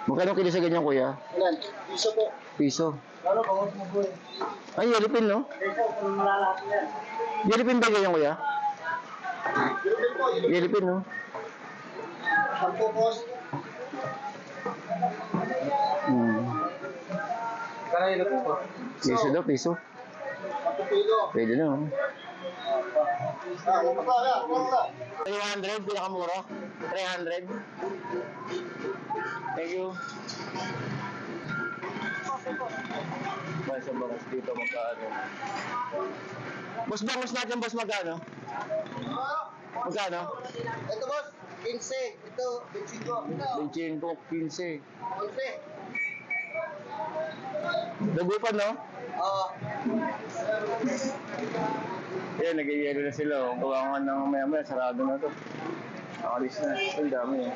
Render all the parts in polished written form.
Magkano kilo sa ganyan, kuya? Ilan? Piso po. Piso. Ano, bangus mo po Ay, yelipin, no? Piso, kung malalaki yan. Yelipin ba ganyan, kuya? Yelipin po, yelipin. Yelipin, no? 10 po. Kaya yelipin po. Piso daw, piso. 10 kilo. Pwede na, no? Wala. 300, pinakamura. 300. Thank you. May sa bangus dito magkano? Boss, bangus natin, boss, magkano? Magkano? Ito boss, 15. Ito, 25. 25, 15. 11. Dagupan, no? Oo. Yan, nag-yelo na sila. Oh. Gawa nga ng maya-maya, sarado na to. Nakalis na. Ang dami eh.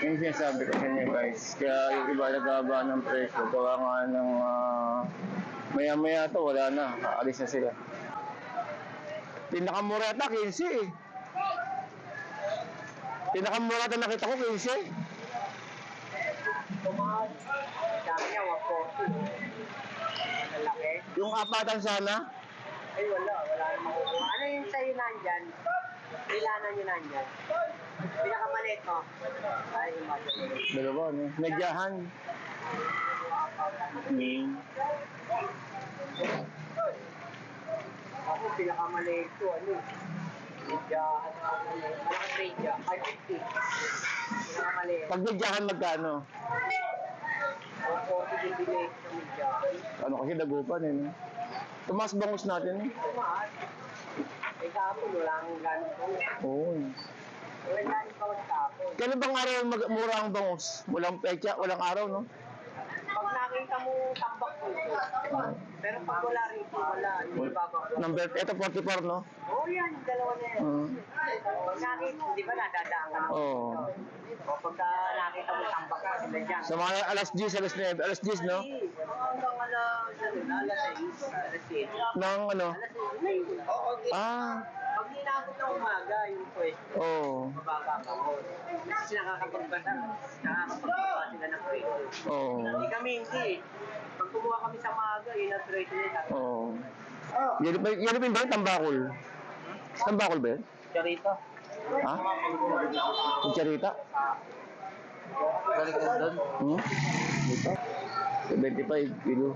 Yung sinasabi ko sa inyo guys, kaya yung iba nagkaba ng presyo, gawa nga ng maya-maya to, wala na. Nakalis na sila. Pinakamura ata, 15 eh. Pinakamura ata nakita ko, 15. Dami niya, 140. Malaki. Yung apatan sana, Ay, wala na makukuha. Ano yung sa'yo nandyan? Ilanan nyo nandyan? Pinakamaliit mo? Ay, yung maliit. dalawa, no? Medyahan. Ako, pinakamaliit ko, ano eh. Medyahan na ako. Malaking medya, 550. Pinakamaliit. Pag medyahan magkano? 140 din bilis sa medyahan. Ano kasi dagupan eh, no? Tumas bangus natin eh. Tumaas. Eh, kahapon, wala akong ganun po. Oo. Wala ganun pa kahapon. Kailan bang araw mura ang bangus? Walang pecha, walang araw, no? Pag nakita mo tambak po, pero pag wala rin po, wala. Hindi babak. Number, ito 44, no? Oo yan, yung dalawa na yan. Pag nakita, di ba nadadaan ka na? Oo. O pagka nakita mo tambak ka sila dyan. Sa mga alas 10, alas 9, alas 10, no? Hanggang alas 6, alas 7. Nang ano? Alas 6. Oo, Ah, pag ninabot ng umaga, yung pwesto, oo. mababa pa ko. Kasi nakakapagbasa sila ng pwesto. Oo. Hindi kami hindi. Pag kumuha kami sa maaga, yun ang pwesto nila. Oo. Yelipin ba yung tambakol? Tambakol ba yun? Charita. Ha? Yung charita? Galing ko doon. Dito? 75 kilo.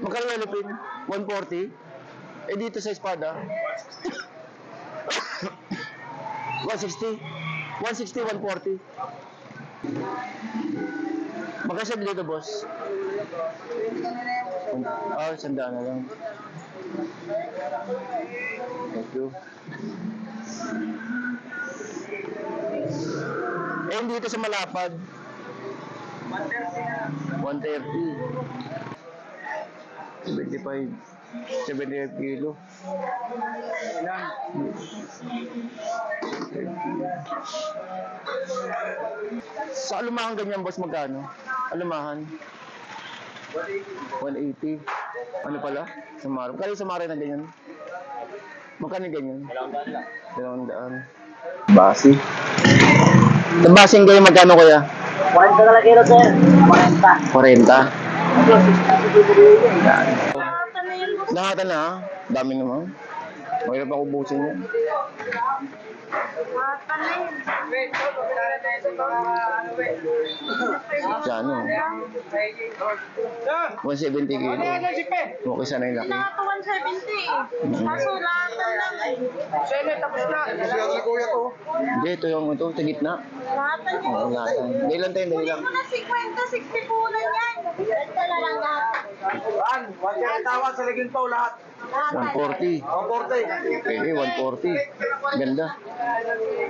Magkano yelipin? 140? Eh dito sa espada? 160? 160, 140? Magkano siya dito, boss? Ah, sandaan na lang. Thank you. Eh, dito sa Malapad? 130. 75. 75 kilo. Ilan? Sa alumahan ganyan, boss, magkano? Alumahan? 180. Ano pala? Samara. Kaya samara na ganyan? Magkano ganyan? 200. Basi. Sa basing kayo magkano kuya? 40 ka lang kilo, sir. 40. 40. Nakata na ha? Dami naman. Mahirap ako ubusin yan. Sa ano? 170 kilo. Okay sana yung laki. Naka 170. Kaso lahatan lang eh. Sene, tapos na. Kasi kuya to. Hindi, ito yung ito, sa gitna. Lahatan yun. Oo, lahatan. Dahil lang tayo, dahil lang. Kunin mo na 50, 60 po na yan. Ganda na lang lahatan. Juan, wag ka tawag sa liging pa lahat. 140. 140. Pwede, 140. Ganda.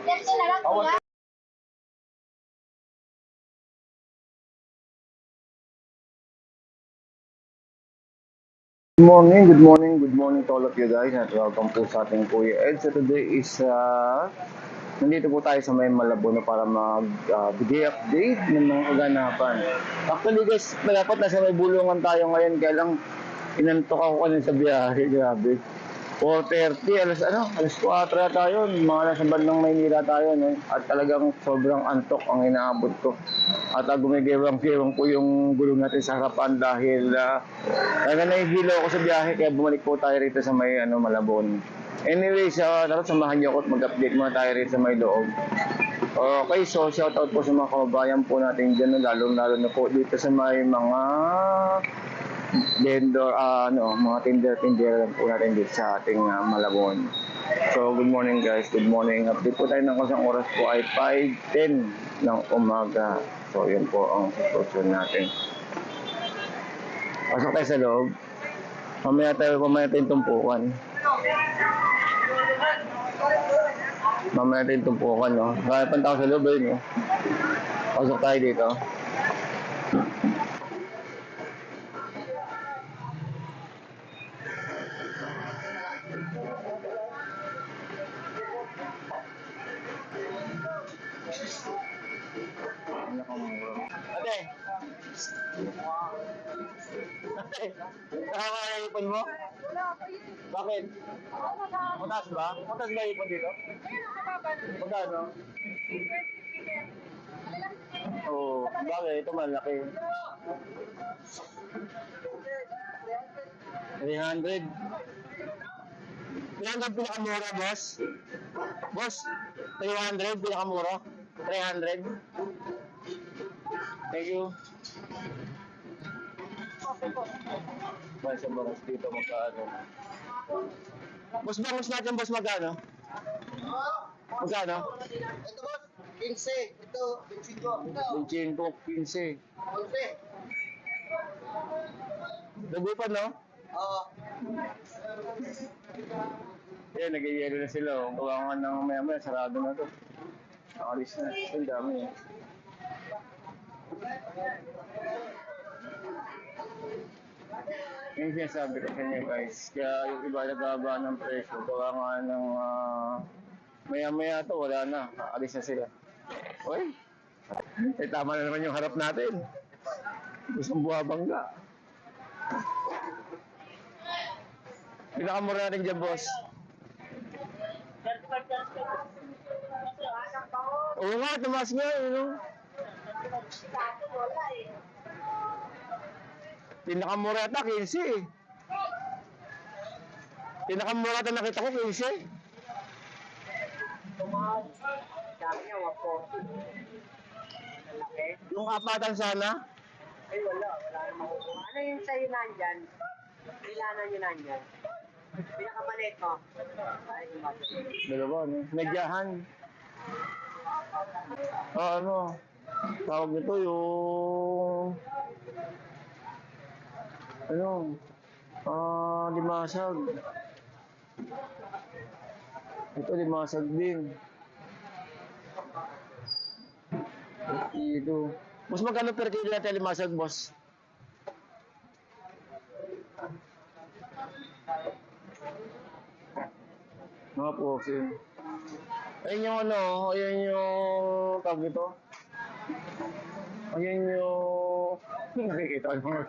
Ganda na lang kuya. Good morning to all of you guys at welcome po sa ating Kuya Ed. So today is Nandito po tayo sa may Malabon para bigay update ng mga kaganapan. Actually guys, dapat nasa may bulungan tayo ngayon, kaya lang inantok ako kanina sa biyahe, grabe. 4:30, alas 4 na tayo, mga nasa bandang Maynila tayo, no? At talagang sobrang antok ang inaabot ko. At gumigewang-gewang po yung gulong natin sa harapan dahil talaga nahihilo ako sa biyahe, kaya bumalik po tayo rito sa may Malabon. Anyway, dapat samahan niyo ako at mag-update muna tayo rito sa may loob. Okay, so shoutout po sa mga kababayan po natin dyan, lalo-lalo na po dito sa may mga vendor, mga tinder lang po natin dito sa ating Malabon. So, good morning guys, good morning. Update po tayo ng kusang oras po ay 5:10 ng umaga. So, yun po ang sitwasyon natin. Pasok tayo sa loob. Mamaya tayo tumpukan. Mamaya natin tumpukan, no? Kaya pang tao sa loob, no? Pasok tayo dito. Ate! Ate! Nakakaya yung ipon mo? Bakit? Mataas ba? Mataas ba yung ipon dito? Magkano? Oo, bagay, ito malaki. 300. 300 pinakamura, boss? Boss, 300 pinakamura? 300? Thank you. Ba, sa baras dito magkano? Boss, bangus natin, boss, magkano? Magkano? Ito boss, 15. Ito, 25. Ito, 15. 11. Nagupan, no? Oo. Yan, nag-yelo na sila. Oh. Kawangan ng maya-maya, sarado na to. Nakalis na. Ang dami. Yung sinasabi ko sa inyo guys, kaya yung iba nagkaba ng presyo, kawangan ng maya-maya to, wala na. Nakalis na sila. Uy! Tama na naman yung harap natin. Gustong buhabangga. Pinakamura natin dyan, boss. Oo nga, tumas nga, no? Pinakamura ata, 15 eh. Pinakamura ata nakita ko, 15. Sabi niya, 140. Malaki. Yung apatan sana? Ay, wala namang kukuha. Ano yung sa'yo nandyan? Kailangan nyo nandyan? Pinakamalit mo? Ay, mabalik. Dalawa, no? Medyahan. Tawag nito yung... limasag. Ito, limasag din. Ito. Mas magkano per kilo natin limasag, boss? Mga poke. Ayun yung ayun yung tawag nito. Ayun yung nakikita mo.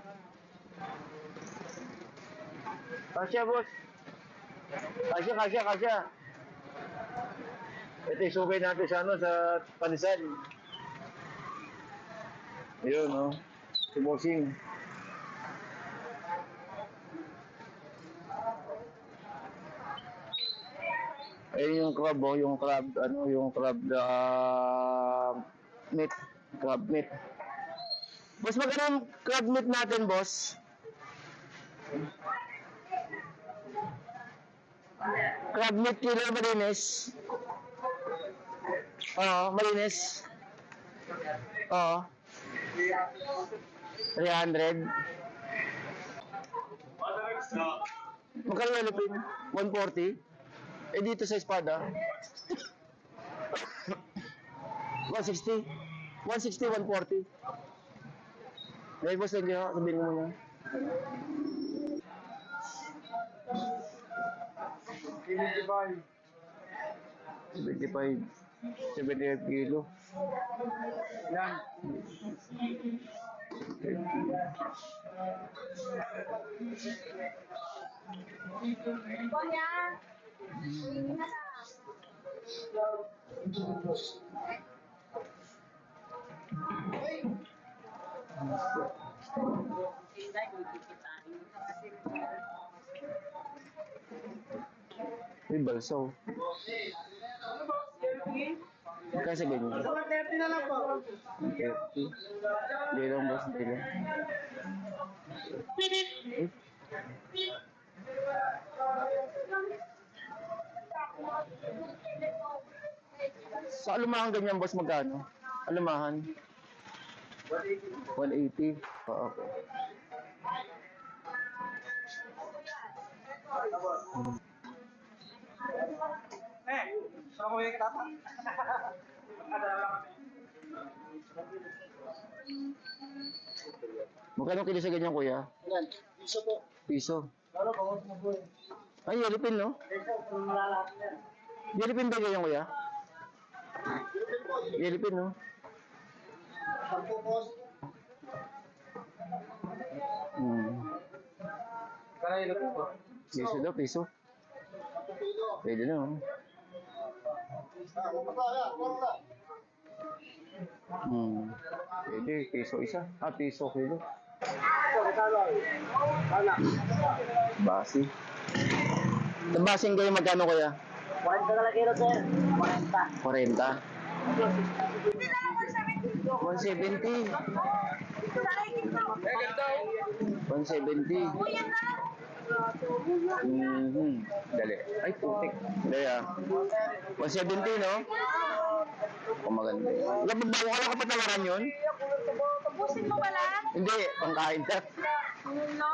Kasya, boss. Kasya. Ito yung sukay natin sa Panisan. Ayun, no? Si Bossing. Ayun yung crab, yung crab meat. Crab meat. Boss, magkano yung crab meat natin, boss? Crab meat kilo malinis. Oo, malinis. Oo. 300. Magkano yung lupin? 140? Eh dito sa espada? 160? 160, 140? Dahil boss, thank you ha. Sabihin mo muna. 75. 75 kilo. Yan. Kuya. May balsaw. Magkano sa ganyan? 130 na lang po. 130. Hindi lang boss, hindi lang. Eh, sa alumahan ganyan boss, magkano? Alumahan? 180. Oo. Saan ko yung tata? Magkano kilo sa ganyan kuya? Yan. Piso po. Piso. Lalo, bawat mo po eh. Ay, yelipin no? Piso, kung malalaki yan. Yelipin ba ganyan kuya? Yelipin no? Sampo boss. Kaya po. Piso daw, piso. Pwede na oh. Pwede, piso isa. Ah, piso kilo. Basi. Sa basing kayo magkano kuya? 40 na lang kilo, sir. 40. 40. Hindi na ako 170. 70. Sa akin ito. 170. Kuya na lang. Dali. Ay, putik. Dali ah. 170, no? Kung maganda. Wala ka pa tawaran yun? Tapusin mo ba lang? Hindi, pangkain na. No,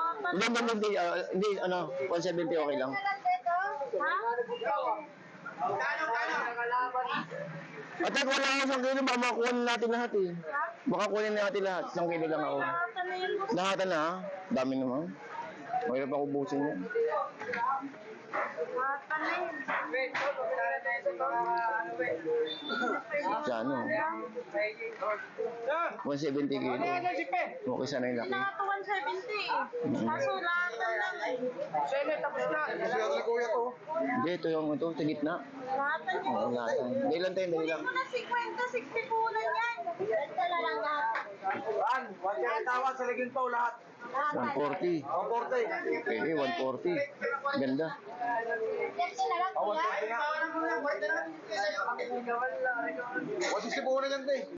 Hindi, hindi, ano, 170 okay lang. Ha? At wala nga isang kilo, baka makuha na natin lahat eh. Baka kunin natin lahat, isang kilo lang ako. Nakata na yun. Lahat na ah, dami naman. Mahirap ako ubusin yan. Nakata na yun. Sa ano, 170 kilo. Okay sana yung laki. Nakata 170 eh. Kaso nakata lang eh. Hindi, ito yung ito, sa gitna. Nakata niyo. Oo, lahat. Dali lang tayo, dali lang. Kunin mo na 50, 60 punan yan. Ganda na lang lahat. Huwag niya tawag sa ligin po lahat. 140. 40. Pwede, 140. Ganda. Ganda na lang kuya. Huwag siya po na yan, te.